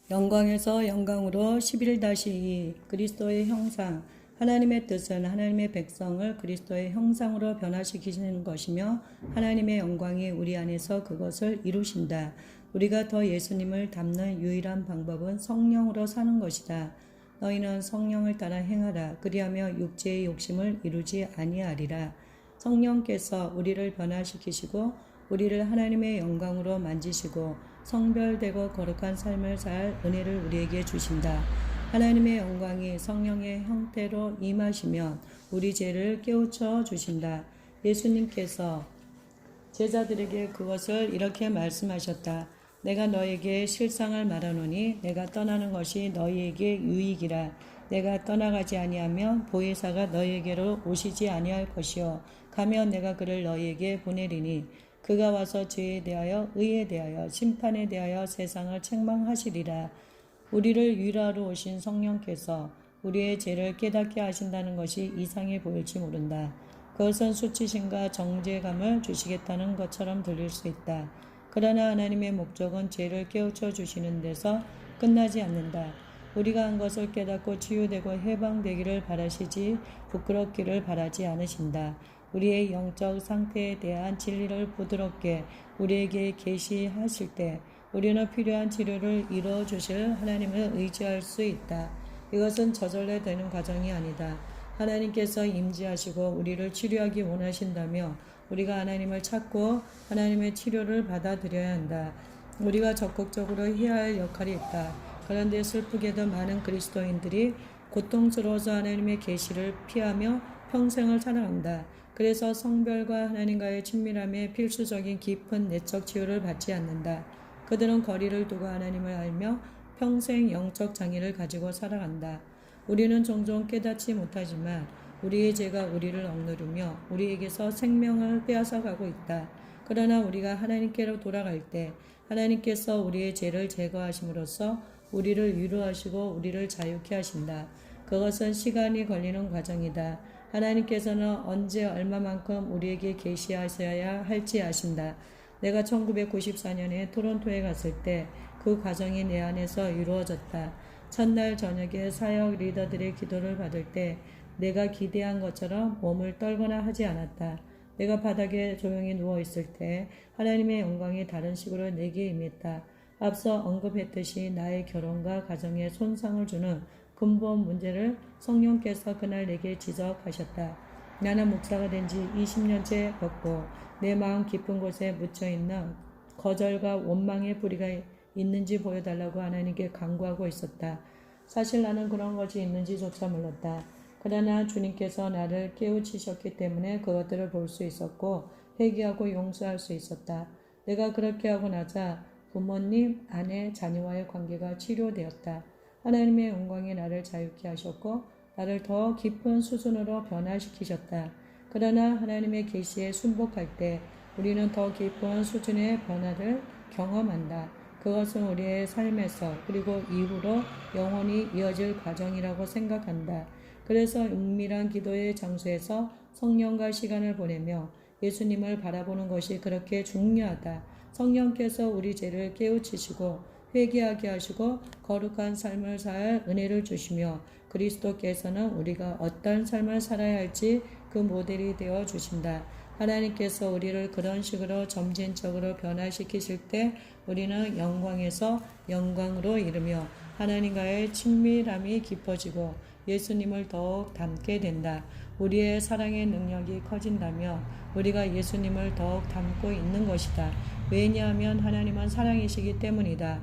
영광에서 영광으로 11-2 그리스도의 형상. 하나님의 뜻은 하나님의 백성을 그리스도의 형상으로 변화시키시는 것이며 하나님의 영광이 우리 안에서 그것을 이루신다. 우리가 더 예수님을 닮는 유일한 방법은 성령으로 사는 것이다. 너희는 성령을 따라 행하라. 그리하며 육체의 욕심을 이루지 아니하리라. 성령께서 우리를 변화시키시고 우리를 하나님의 영광으로 만지시고 성별되고 거룩한 삶을 살 은혜를 우리에게 주신다. 하나님의 영광이 성령의 형태로 임하시면 우리 죄를 깨우쳐 주신다. 예수님께서 제자들에게 그것을 이렇게 말씀하셨다. 내가 너에게 실상을 말하노니 내가 떠나는 것이 너희에게 유익이라. 내가 떠나가지 아니하면 보혜사가 너희에게로 오시지 아니할 것이요 가면 내가 그를 너희에게 보내리니 그가 와서 죄에 대하여 의에 대하여 심판에 대하여 세상을 책망하시리라. 우리를 위로하러 오신 성령께서 우리의 죄를 깨닫게 하신다는 것이 이상해 보일지 모른다. 그것은 수치심과 정죄감을 주시겠다는 것처럼 들릴 수 있다. 그러나 하나님의 목적은 죄를 깨우쳐 주시는 데서 끝나지 않는다. 우리가 한 것을 깨닫고 치유되고 해방되기를 바라시지 부끄럽기를 바라지 않으신다. 우리의 영적 상태에 대한 진리를 부드럽게 우리에게 계시하실 때 우리는 필요한 치료를 이루어 주실 하나님을 의지할 수 있다. 이것은 저절로 되는 과정이 아니다. 하나님께서 임재하시고 우리를 치료하기 원하신다며 우리가 하나님을 찾고 하나님의 치료를 받아들여야 한다. 우리가 적극적으로 해야 할 역할이 있다. 그런데 슬프게도 많은 그리스도인들이 고통스러워서 하나님의 계시를 피하며 평생을 살아간다. 그래서 성별과 하나님과의 친밀함에 필수적인 깊은 내적 치유를 받지 않는다. 그들은 거리를 두고 하나님을 알며 평생 영적 장애를 가지고 살아간다. 우리는 종종 깨닫지 못하지만 우리의 죄가 우리를 억누르며 우리에게서 생명을 빼앗아가고 있다. 그러나 우리가 하나님께로 돌아갈 때 하나님께서 우리의 죄를 제거하심으로써 우리를 위로하시고 우리를 자유케 하신다. 그것은 시간이 걸리는 과정이다. 하나님께서는 언제 얼마만큼 우리에게 계시하셔야 할지 아신다. 내가 1994년에 토론토에 갔을 때 그 과정이 내 안에서 이루어졌다. 첫날 저녁에 사역 리더들의 기도를 받을 때 내가 기대한 것처럼 몸을 떨거나 하지 않았다. 내가 바닥에 조용히 누워있을 때 하나님의 영광이 다른 식으로 내게 임했다. 앞서 언급했듯이 나의 결혼과 가정에 손상을 주는 근본 문제를 성령께서 그날 내게 지적하셨다. 나는 목사가 된 지 20년째였고 내 마음 깊은 곳에 묻혀있는 거절과 원망의 뿌리가 있는지 보여달라고 하나님께 간구하고 있었다. 사실 나는 그런 것이 있는지조차 몰랐다. 그러나 주님께서 나를 깨우치셨기 때문에 그것들을 볼 수 있었고 회개하고 용서할 수 있었다. 내가 그렇게 하고 나자 부모님, 아내, 자녀와의 관계가 치료되었다. 하나님의 영광이 나를 자유케 하셨고 나를 더 깊은 수준으로 변화시키셨다. 그러나 하나님의 계시에 순복할 때 우리는 더 깊은 수준의 변화를 경험한다. 그것은 우리의 삶에서 그리고 이후로 영원히 이어질 과정이라고 생각한다. 그래서 은밀한 기도의 장소에서 성령과 시간을 보내며 예수님을 바라보는 것이 그렇게 중요하다. 성령께서 우리 죄를 깨우치시고 회개하게 하시고 거룩한 삶을 살 은혜를 주시며 그리스도께서는 우리가 어떤 삶을 살아야 할지 그 모델이 되어 주신다. 하나님께서 우리를 그런 식으로 점진적으로 변화시키실 때 우리는 영광에서 영광으로 이르며 하나님과의 친밀함이 깊어지고 예수님을 더욱 닮게 된다. 우리의 사랑의 능력이 커진다며 우리가 예수님을 더욱 닮고 있는 것이다. 왜냐하면 하나님은 사랑이시기 때문이다.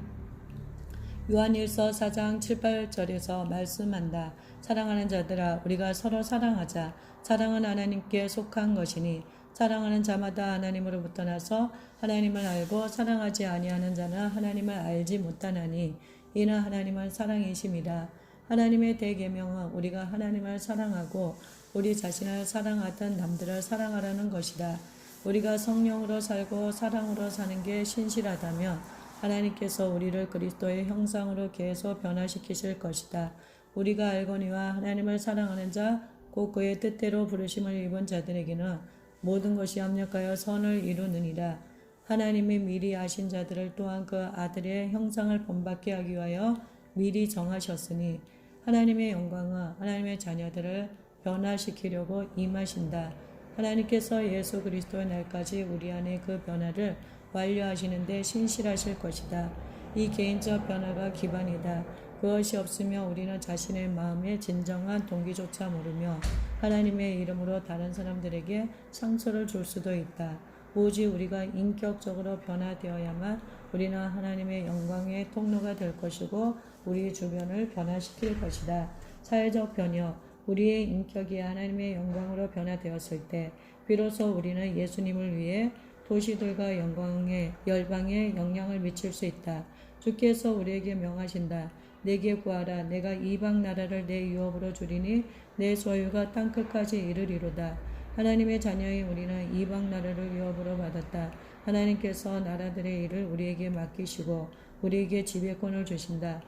요한일서 4장 7, 8절에서 말씀한다. 사랑하는 자들아 우리가 서로 사랑하자. 사랑은 하나님께 속한 것이니 사랑하는 자마다 하나님으로부터 나서 하나님을 알고 사랑하지 아니하는 자는 하나님을 알지 못하나니 이는 하나님은 사랑이심이라. 하나님의 대계명은 우리가 하나님을 사랑하고 우리 자신을 사랑하던 남들을 사랑하라는 것이다. 우리가 성령으로 살고 사랑으로 사는 게 신실하다면 하나님께서 우리를 그리스도의 형상으로 계속 변화시키실 것이다. 우리가 알거니와 하나님을 사랑하는 자, 곧 그의 뜻대로 부르심을 입은 자들에게는 모든 것이 합력하여 선을 이루느니라. 하나님이 미리 아신 자들을 또한 그 아들의 형상을 본받게 하기 위하여 미리 정하셨으니 하나님의 영광은 하나님의 자녀들을 변화시키려고 임하신다. 하나님께서 예수 그리스도의 날까지 우리 안에 그 변화를 완료하시는데 신실하실 것이다. 이 개인적 변화가 기반이다. 그것이 없으면 우리는 자신의 마음의 진정한 동기조차 모르며 하나님의 이름으로 다른 사람들에게 상처를 줄 수도 있다. 오직 우리가 인격적으로 변화되어야만 우리는 하나님의 영광의 통로가 될 것이고 우리 주변을 변화시킬 것이다. 사회적 변혁, 우리의 인격이 하나님의 영광으로 변화되었을 때 비로소 우리는 예수님을 위해 도시들과 열방에 영향을 미칠 수 있다. 주께서 우리에게 명하신다. 내게 구하라. 내가 이방 나라를 내 유업으로 주리니 내 소유가 땅끝까지 이르리로다. 하나님의 자녀인 우리는 이방 나라를 유업으로 받았다. 하나님께서 나라들의 일을 우리에게 맡기시고 우리에게 지배권을 주신다.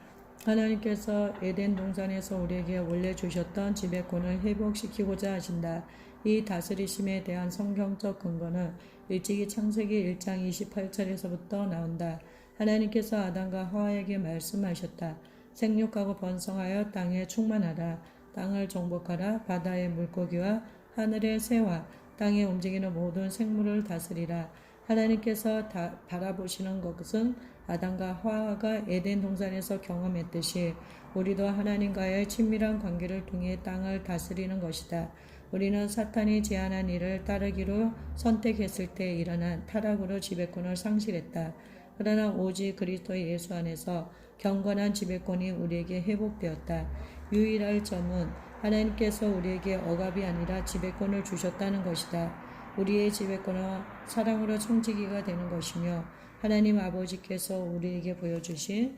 하나님께서 에덴 동산에서 우리에게 원래 주셨던 지배권을 회복시키고자 하신다. 이 다스리심에 대한 성경적 근거는 일찍이 창세기 1장 28절에서부터 나온다. 하나님께서 아담과 하와에게 말씀하셨다. 생육하고 번성하여 땅에 충만하라. 땅을 정복하라. 바다의 물고기와 하늘의 새와 땅에 움직이는 모든 생물을 다스리라. 하나님께서 바라보시는 것은 아담과 하와가 에덴 동산에서 경험했듯이 우리도 하나님과의 친밀한 관계를 통해 땅을 다스리는 것이다. 우리는 사탄이 제안한 일을 따르기로 선택했을 때 일어난 타락으로 지배권을 상실했다. 그러나 오직 그리스도 예수 안에서 경건한 지배권이 우리에게 회복되었다. 유일할 점은 하나님께서 우리에게 억압이 아니라 지배권을 주셨다는 것이다. 우리의 지배권은 사랑으로 청지기가 되는 것이며 하나님 아버지께서 우리에게 보여주신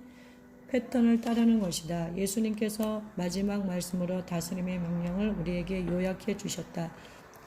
패턴을 따르는 것이다. 예수님께서 마지막 말씀으로 다스림의 명령을 우리에게 요약해 주셨다.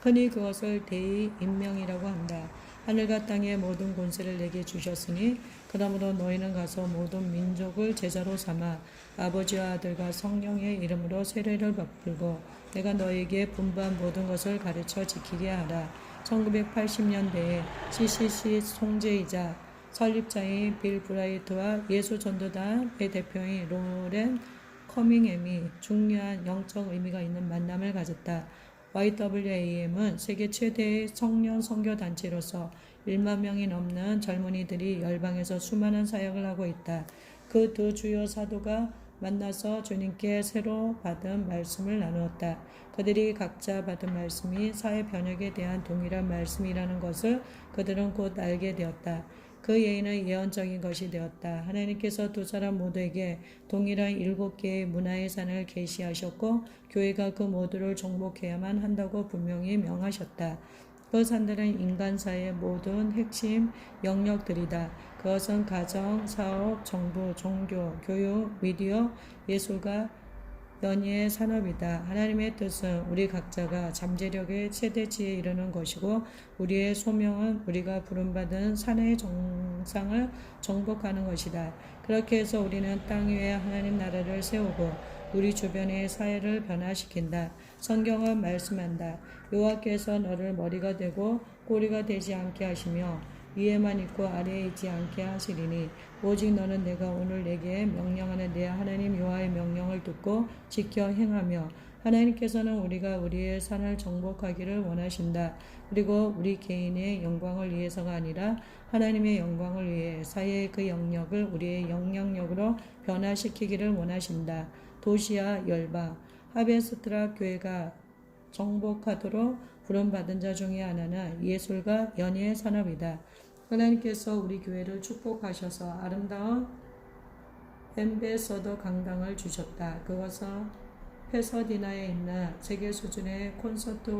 흔히 그것을 대의인명이라고 한다. 하늘과 땅의 모든 권세를 내게 주셨으니 그러므로 너희는 가서 모든 민족을 제자로 삼아 아버지와 아들과 성령의 이름으로 세례를 베풀고 내가 너희에게 분부한 모든 것을 가르쳐 지키게 하라. 1980년대에 CCC 총재이자 설립자인 빌 브라이트와 예수 전도단의 대표인 로렌 커밍햄이 중요한 영적 의미가 있는 만남을 가졌다. YWAM은 세계 최대의 청년 선교 단체로서 1만 명이 넘는 젊은이들이 열방에서 수많은 사역을 하고 있다. 그 두 주요 사도가 만나서 주님께 새로 받은 말씀을 나누었다. 그들이 각자 받은 말씀이 사회 변혁에 대한 동일한 말씀이라는 것을 그들은 곧 알게 되었다. 그 예의는 예언적인 것이 되었다. 하나님께서 두 사람 모두에게 동일한 7개의 문화의 산을 계시하셨고 교회가 그 모두를 정복해야만 한다고 분명히 명하셨다. 그 산들은 인간사의 모든 핵심 영역들이다. 그것은 가정, 사업, 정부, 종교, 교육, 미디어, 예술과 연예의 산업이다. 하나님의 뜻은 우리 각자가 잠재력의 최대치에 이르는 것이고 우리의 소명은 우리가 부름받은 산의 정상을 정복하는 것이다. 그렇게 해서 우리는 땅 위에 하나님 나라를 세우고 우리 주변의 사회를 변화시킨다. 성경은 말씀한다. 여호와께서 너를 머리가 되고 꼬리가 되지 않게 하시며 위에만 있고 아래에 있지 않게 하시리니 오직 너는 내가 오늘 내게 명령하는 내 하나님 여호와의 명령을 듣고 지켜 행하며 하나님께서는 우리가 우리의 산을 정복하기를 원하신다. 그리고 우리 개인의 영광을 위해서가 아니라 하나님의 영광을 위해 사회의 그 영역을 우리의 영향력으로 변화시키기를 원하신다. 도시와 열방, 하베스트라 교회가 정복하도록 부름받은 자 중에 하나는 예술과 연예의 산업이다. 하나님께서 우리 교회를 축복하셔서 아름다운 엠베서더 강당을 주셨다. 그것은 페서디나에 있는 세계 수준의 콘서트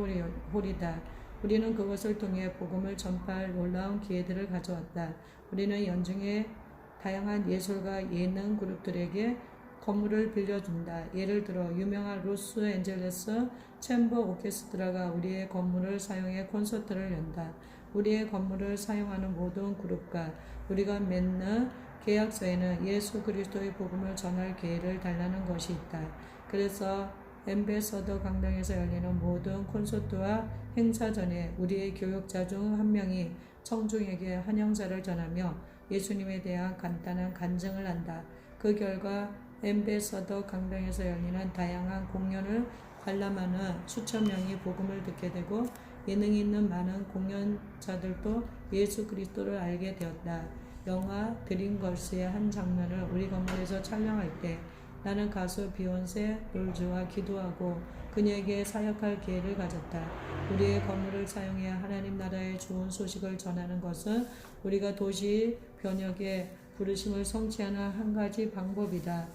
홀이다. 우리는 그것을 통해 복음을 전파할 놀라운 기회들을 가져왔다. 우리는 연중에 다양한 예술가 예능 그룹들에게 건물을 빌려준다. 예를 들어 유명한 로스앤젤레스 챔버 오케스트라가 우리의 건물을 사용해 콘서트를 연다. 우리의 건물을 사용하는 모든 그룹과 우리가 맺는 계약서에는 예수 그리스도의 복음을 전할 기회를 달라는 것이 있다. 그래서 엠베서더 강당에서 열리는 모든 콘서트와 행사 전에 우리의 교역자 중 한 명이 청중에게 환영사를 전하며 예수님에 대한 간단한 간증을 한다. 그 결과 엠베서더 강당에서 열리는 다양한 공연을 관람하는 수천 명이 복음을 듣게 되고 예능이 있는 많은 공연자들도 예수 그리스도를 알게 되었다. 영화 드림걸스의 한 장면을 우리 건물에서 촬영할 때 나는 가수 비욘세 롤즈와 기도하고 그녀에게 사역할 기회를 가졌다. 우리의 건물을 사용해 하나님 나라의 좋은 소식을 전하는 것은 우리가 도시 변혁의 부르심을 성취하는 한 가지 방법이다.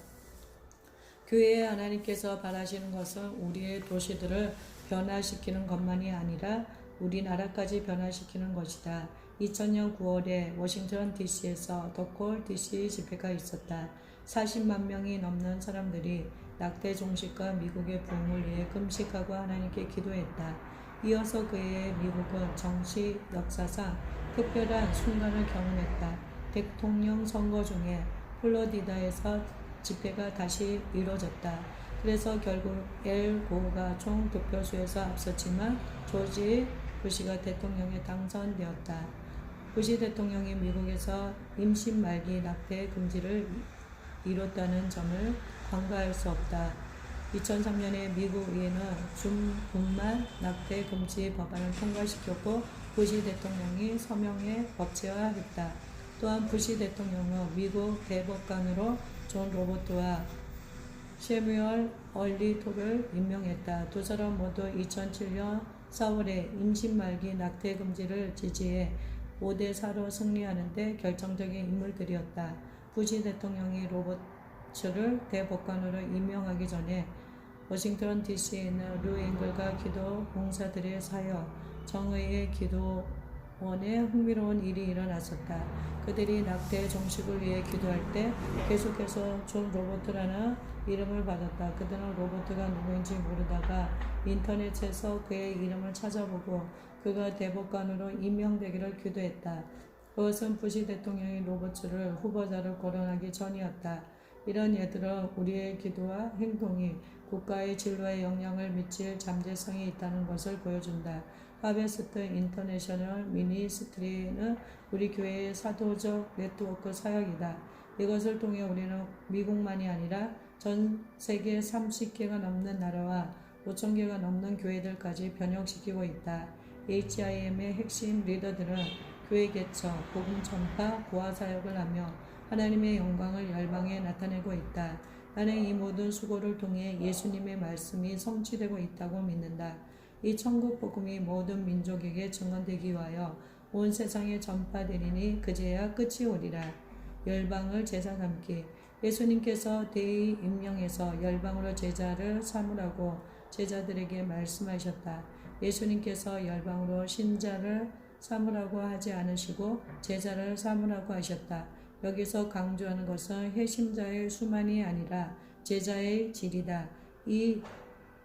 교회에 하나님께서 바라시는 것은 우리의 도시들을 변화시키는 것만이 아니라 우리나라까지 변화시키는 것이다. 2000년 9월에 워싱턴 DC에서 더콜 DC 집회가 있었다. 40만 명이 넘는 사람들이 낙태 종식과 미국의 부흥을 위해 금식하고 하나님께 기도했다. 이어서 그해 미국은 정치 역사상 특별한 순간을 경험했다. 대통령 선거 중에 플로리다에서 집회가 다시 이루어졌다. 그래서 결국 엘 고어가 총 득표수에서 앞섰지만 조지 부시가 대통령에 당선되었다. 부시 대통령이 미국에서 임신 말기 낙태 금지를 이뤘다는 점을 간과할 수 없다. 2003년에 미국 의회는 준분만 낙태 금지 법안을 통과시켰고 부시 대통령이 서명해 법제화했다. 또한 부시 대통령은 미국 대법관으로 존 로버트와 셰뮤얼 얼리토를 임명했다. 두 사람 모두 2007년 4월에 임신 말기 낙태 금지를 지지해 5대4로 승리하는 데 결정적인 인물들이었다. 부시 대통령이 로버츠를 대법관으로 임명하기 전에 워싱턴 DC에 있는 류 앵글과 기도 봉사들의 사역, 정의의 기도원에 흥미로운 일이 일어났었다. 그들이 낙태 종식을 위해 기도할 때 계속해서 존 로버트라는 이름을 받았다. 그들은 로버트가 누구인지 모르다가 인터넷에서 그의 이름을 찾아보고 그가 대법관으로 임명되기를 기도했다. 그것은 부시 대통령이 로버츠를 후보자로 거론하기 전이었다. 이런 예들은 우리의 기도와 행동이 국가의 진로에 영향을 미칠 잠재성이 있다는 것을 보여준다. 하베스트 인터내셔널 미니스트리는 우리 교회의 사도적 네트워크 사역이다. 이것을 통해 우리는 미국만이 아니라 전 세계 30개가 넘는 나라와 5,000개가 넘는 교회들까지 변혁시키고 있다. HIM의 핵심 리더들은 교회 개척, 복음 전파, 고아 사역을 하며 하나님의 영광을 열방에 나타내고 있다. 나는 이 모든 수고를 통해 예수님의 말씀이 성취되고 있다고 믿는다. 이 천국 복음이 모든 민족에게 증언되기 위하여 온 세상에 전파되리니 그제야 끝이 오리라. 열방을 제사 삼기. 예수님께서 대의 임명해서 열방으로 제자를 삼으라고 제자들에게 말씀하셨다. 예수님께서 열방으로 신자를 삼으라고 하지 않으시고 제자를 삼으라고 하셨다. 여기서 강조하는 것은 회심자의 수만이 아니라 제자의 질이다. 이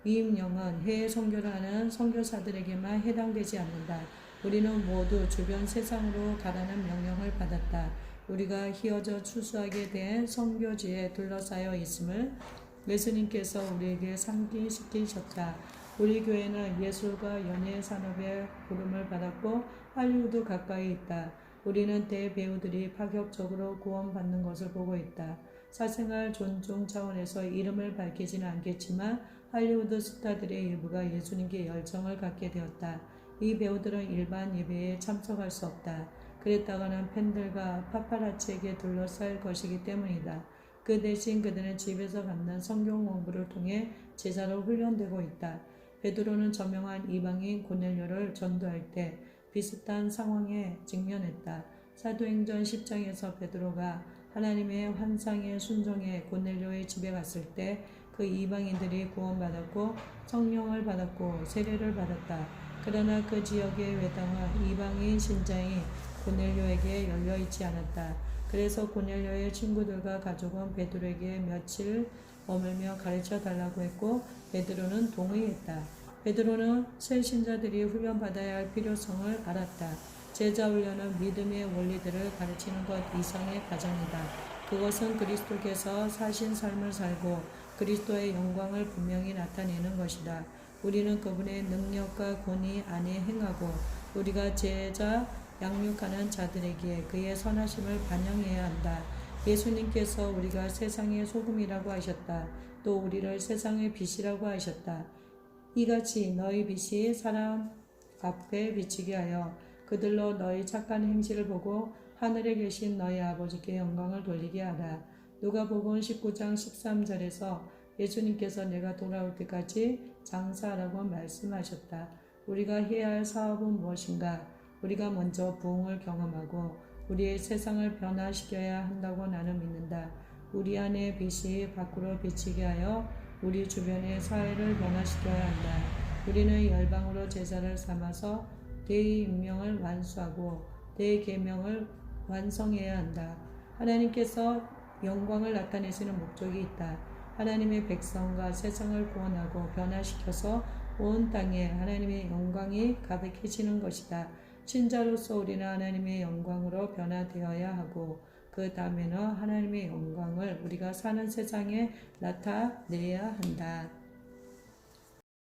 임명은 해외 선교를 하는 선교사들에게만 해당되지 않는다. 우리는 모두 주변 세상으로 가라는 명령을 받았다. 우리가 휘어져 추수하게 된 선교지에 둘러싸여 있음을 예수님께서 우리에게 상기시키셨다. 우리 교회는 예술과 연예 산업의 부름을 받았고 할리우드 가까이 있다. 우리는 대배우들이 파격적으로 구원받는 것을 보고 있다. 사생활 존중 차원에서 이름을 밝히지는 않겠지만 할리우드 스타들의 일부가 예수님께 열정을 갖게 되었다. 이 배우들은 일반 예배에 참석할 수 없다. 그랬다가는 팬들과 파파라치에게 둘러싸일 것이기 때문이다. 그 대신 그들은 집에서 갖는 성경 공부를 통해 제자로 훈련되고 있다. 베드로는 저명한 이방인 고넬료를 전도할 때 비슷한 상황에 직면했다. 사도행전 10장에서 베드로가 하나님의 환상에 순종해 고넬료의 집에 갔을 때 그 이방인들이 구원받았고 성령을 받았고 세례를 받았다. 그러나 그 지역의 회당은 이방인 신자인 고넬료에게 열려있지 않았다. 그래서 고넬료의 친구들과 가족은 베드로에게 며칠 머물며 가르쳐 달라고 했고 베드로는 동의했다. 베드로는 새 신자들이 훈련받아야 할 필요성을 알았다. 제자 훈련은 믿음의 원리들을 가르치는 것 이상의 과정이다. 그것은 그리스도께서 사신 삶을 살고 그리스도의 영광을 분명히 나타내는 것이다. 우리는 그분의 능력과 권위 안에 행하고 우리가 제자 양육하는 자들에게 그의 선하심을 반영해야 한다. 예수님께서 우리가 세상의 소금이라고 하셨다. 또 우리를 세상의 빛이라고 하셨다. 이같이 너희 빛이 사람 앞에 비치게 하여 그들로 너희 착한 행실을 보고 하늘에 계신 너희 아버지께 영광을 돌리게 하라. 누가복음 19장 13절에서 예수님께서 내가 돌아올 때까지 장사하라고 말씀하셨다. 우리가 해야 할 사업은 무엇인가? 우리가 먼저 부흥을 경험하고 우리의 세상을 변화시켜야 한다고 나는 믿는다. 우리 안의 빛이 밖으로 비치게 하여 우리 주변의 사회를 변화시켜야 한다. 우리는 열방으로 제자를 삼아서 대의명을 완수하고 대계명을 완성해야 한다. 하나님께서 영광을 나타내시는 목적이 있다. 하나님의 백성과 세상을 구원하고 변화시켜서 온 땅에 하나님의 영광이 가득해지는 것이다. 신자로서 우리는 하나님의 영광으로 변화되어야 하고 그 다음에는 하나님의 영광을 우리가 사는 세상에 나타내야 한다.